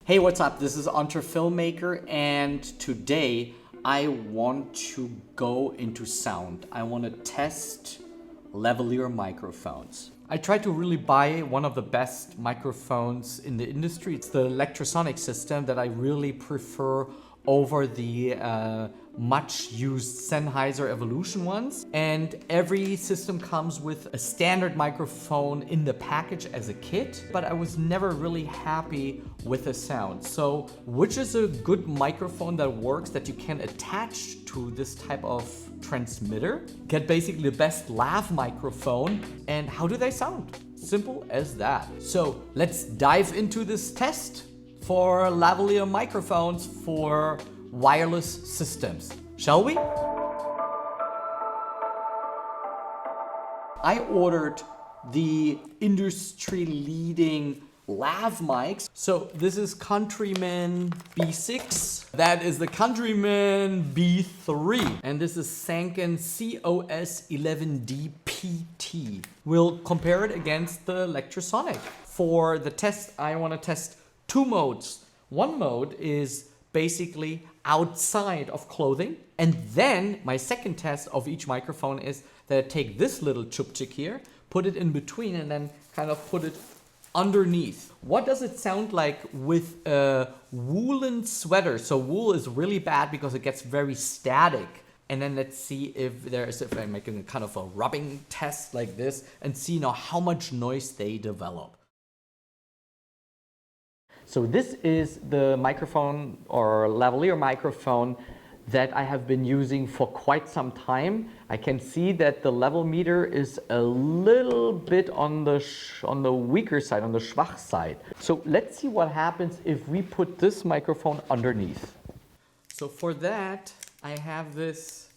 Hey, what's up? This is Entre Filmmaker, and today I want to go into sound. I want to test lavalier microphones. I tried to really buy one of the best microphones in the industry. It's the electrosonic system that I really prefer over the much used Sennheiser Evolution ones. And every system comes with a standard microphone in the package as a kit, but I was never really happy with the sound. So which is a good microphone that works, that you can attach to this type of transmitter, get basically the best lav microphone, and how do they sound? Simple as that. So let's dive into this test for lavalier microphones for wireless systems. Shall we? I ordered the industry leading lav mics. So this is Countryman B6. That is the Countryman B3. And this is Sanken COS 11D PT. We'll compare it against the Electrosonic. For the test, I want to test two modes. One mode is basically outside of clothing. And then my second test of each microphone is that I take this little chupchik here, put it in between, and then kind of put it underneath. What does it sound like with a woolen sweater? So wool is really bad because it gets very static. And then let's see if I'm making a kind of a rubbing test like this and see now how much noise they develop. So this is the microphone or lavalier microphone that I have been using for quite some time. I can see that the level meter is a little bit on the weaker side, on the schwach side. So let's see what happens if we put this microphone underneath. So for that, I have this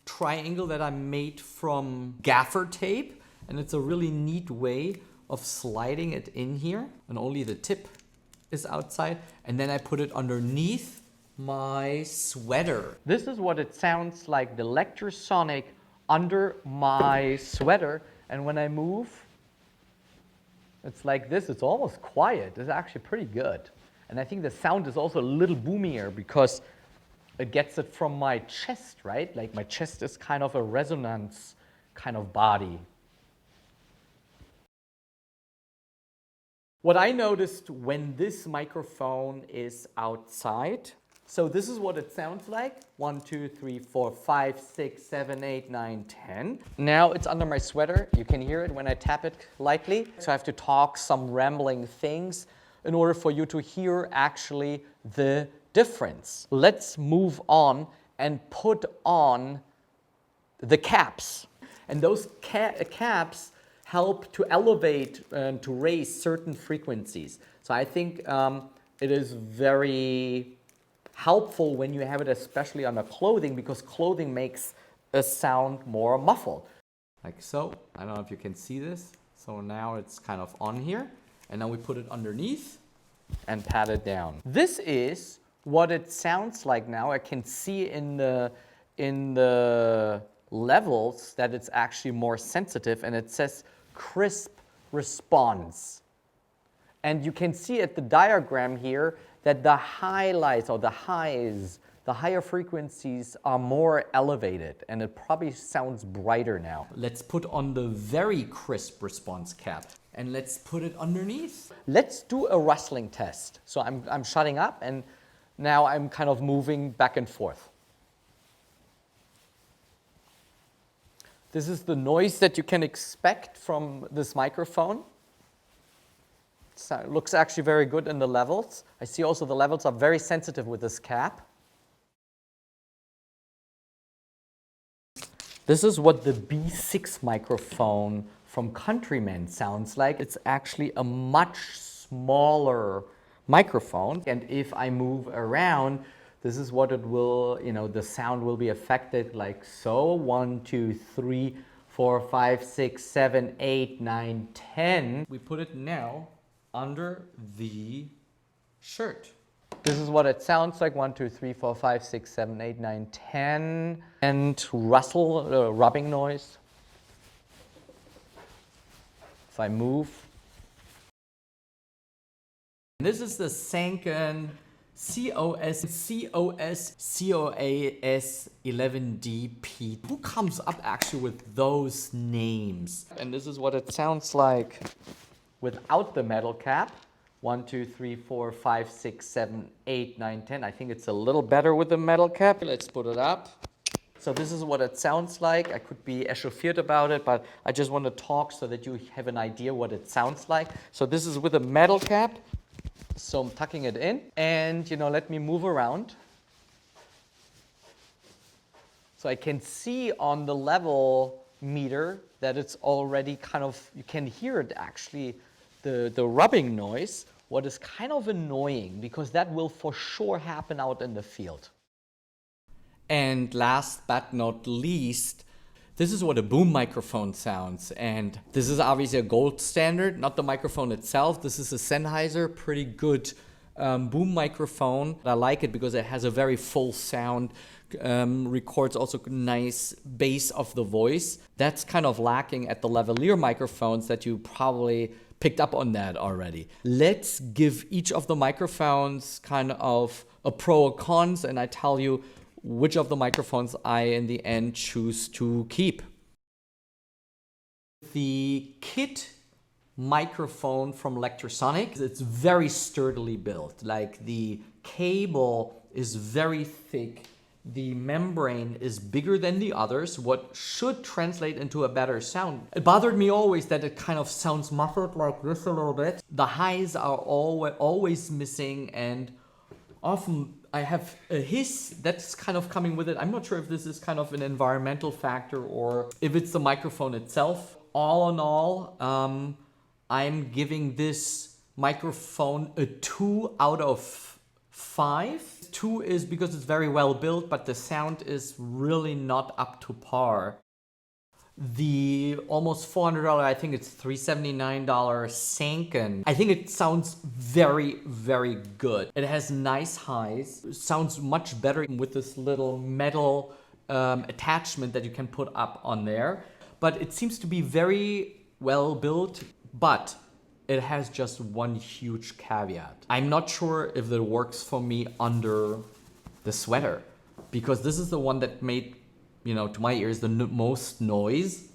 triangle that I made from gaffer tape, and it's a really neat way of sliding it in here, and only the tip is outside, and then I put it underneath my sweater. This is what it sounds like, the Electrosonic under my sweater, and when I move, it's like this. It's almost quiet. It's actually pretty good. And I think the sound is also a little boomier because it gets it from my chest, right? Like my chest is kind of a resonance kind of body. What I noticed when this microphone is outside, so this is what it sounds like. 1, 2, 3, 4, 5, 6, 7, 8, 9, 10. Now it's under my sweater. You can hear it when I tap it lightly. So I have to talk some rambling things in order for you to hear actually the difference. Let's move on and put on the caps. And those caps help to elevate and to raise certain frequencies. So I think it is very helpful when you have it especially under clothing, because clothing makes a sound more muffled. Like so. I don't know if you can see this. So now it's kind of on here. And now we put it underneath and pat it down. This is what it sounds like now. I can see in the levels that it's actually more sensitive, and it says crisp response. And you can see at the diagram here that the highlights or the highs, the higher frequencies are more elevated, and it probably sounds brighter now. Let's put on the very crisp response cap and let's put it underneath. Let's do a rustling test. So I'm shutting up and now I'm kind of moving back and forth. This is the noise that you can expect from this microphone. So it looks actually very good in the levels. I see also the levels are very sensitive with this cap. This is what the B6 microphone from Countryman sounds like. It's actually a much smaller microphone. And if I move around, this is what it will, the sound will be affected like so. 1, 2, 3, 4, 5, 6, 7, 8, 9, 10. We put it now under the shirt. This is what it sounds like. 1, 2, 3, 4, 5, 6, 7, 8, 9, 10. And rustle, rubbing noise. If I move, This is the Sanken COS 11DP. Who comes up actually with those names? And this is what it sounds like without the metal cap. 1, 2, 3, 4, 5, 6, 7, 8, 9, 10. I think it's a little better with the metal cap. Let's put it up. So this is what it sounds like. I could be echauffiert about it, but I just want to talk so that you have an idea what it sounds like. So this is with a metal cap. So I'm tucking it in, and let me move around. So I can see on the level meter that it's already kind of, you can hear it actually, the rubbing noise, what is kind of annoying, because that will for sure happen out in the field. And last but not least, this is what a boom microphone sounds, and this is obviously a gold standard, not the microphone itself. This is a Sennheiser, pretty good boom microphone. I like it because it has a very full sound, records also nice bass of the voice. That's kind of lacking at the lavalier microphones that you probably picked up on that already. Let's give each of the microphones kind of a pro or cons, and I tell you which of the microphones I, in the end, choose to keep. The kit microphone from Electrosonic, it's very sturdily built. Like, the cable is very thick. The membrane is bigger than the others, what should translate into a better sound. It bothered me always that it kind of sounds muffled like this a little bit. The highs are always missing, and often I have a hiss that's kind of coming with it. I'm not sure if this is kind of an environmental factor or if it's the microphone itself. All in all, I'm giving this microphone a 2 out of 5. 2 is because it's very well built, but the sound is really not up to par. The almost $400, I think it's $379 Sanken, I think it sounds very, very good. It has nice highs. It sounds much better with this little metal attachment that you can put up on there. But it seems to be very well built, but it has just one huge caveat. I'm not sure if it works for me under the sweater, because this is the one that made, to my ears, the most noise,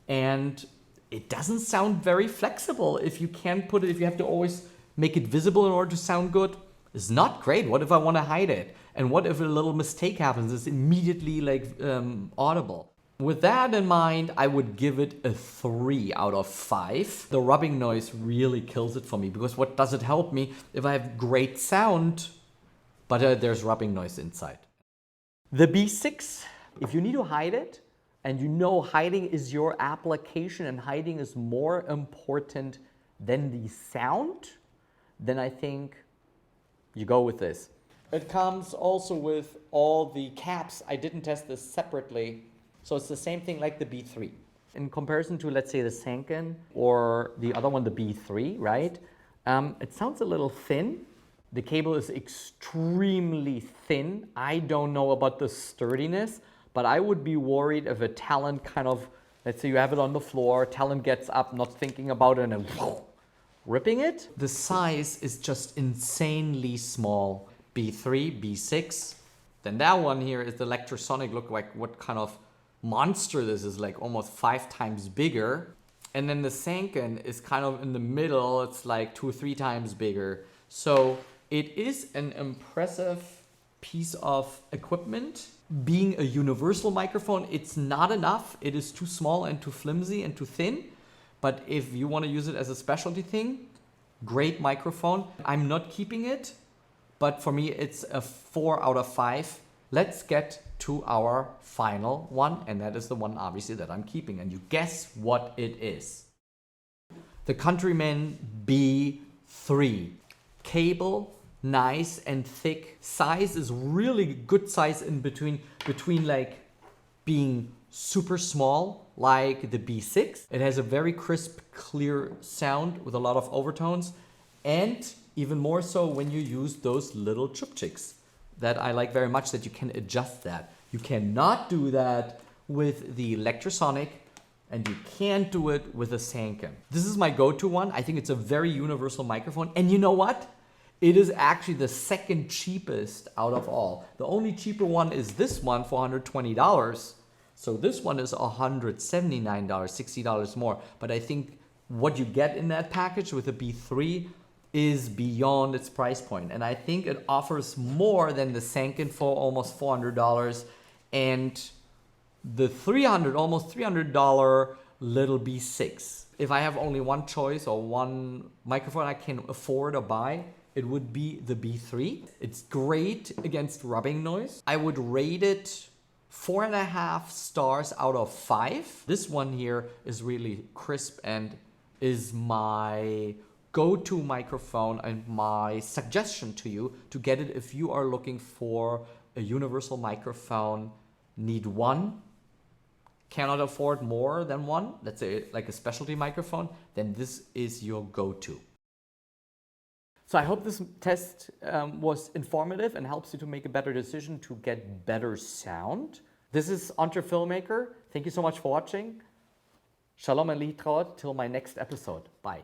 and it doesn't sound very flexible. If you can't put it, if you have to always make it visible in order to sound good, it's not great. What if I want to hide it? And what if a little mistake happens? It's immediately audible. With that in mind, I would give it a 3 out of 5. The rubbing noise really kills it for me, because what does it help me if I have great sound, but there's rubbing noise inside? The B6, if you need to hide it, and hiding is your application and hiding is more important than the sound, then I think you go with this. It comes also with all the caps. I didn't test this separately. So it's the same thing like the B3. In comparison to, let's say, the Sanken or the other one, the B3, right? It sounds a little thin. The cable is extremely thin. I don't know about the sturdiness, but I would be worried if a talent kind of, let's say you have it on the floor, talent gets up, not thinking about it, and ripping it. The size is just insanely small. B3, B6. Then that one here is the Electrosonic. Look like what kind of monster this is, like almost 5 times bigger. And then the Sanken is kind of in the middle. It's like 2 or 3 times bigger. So it is an impressive piece of equipment. Being a universal microphone, it's not enough. It is too small and too flimsy and too thin. But if you want to use it as a specialty thing, great microphone. I'm not keeping it, but for me it's a 4 out of 5. Let's get to our final one, and that is the one obviously that I'm keeping, and you guess what it is. The Countryman B3. Cable, nice and thick. Size is really good size in between like being super small like the B6. It has a very crisp, clear sound with a lot of overtones, and even more so when you use those little chupchicks that I like very much, that you can adjust that. You cannot do that with the Electrosonic, and you can't do it with a Sanken. This is my go-to one. I think it's a very universal microphone. And you know what? It is actually the second cheapest out of all. The only cheaper one is this one for $120. So this one is $179, $60 more. But I think what you get in that package with the B3 is beyond its price point. And I think it offers more than the Sanken for almost $400 and the almost $300 little B6. If I have only one choice or one microphone I can afford or buy, it would be the B3. It's great against rubbing noise. I would rate it 4.5 stars out of 5. This one here is really crisp and is my go-to microphone and my suggestion to you to get it if you are looking for a universal microphone, need one, cannot afford more than one, let's say like a specialty microphone, then this is your go-to. So I hope this test was informative and helps you to make a better decision to get better sound. This is Entre Filmmaker. Thank you so much for watching. Shalom and Litraut till my next episode. Bye.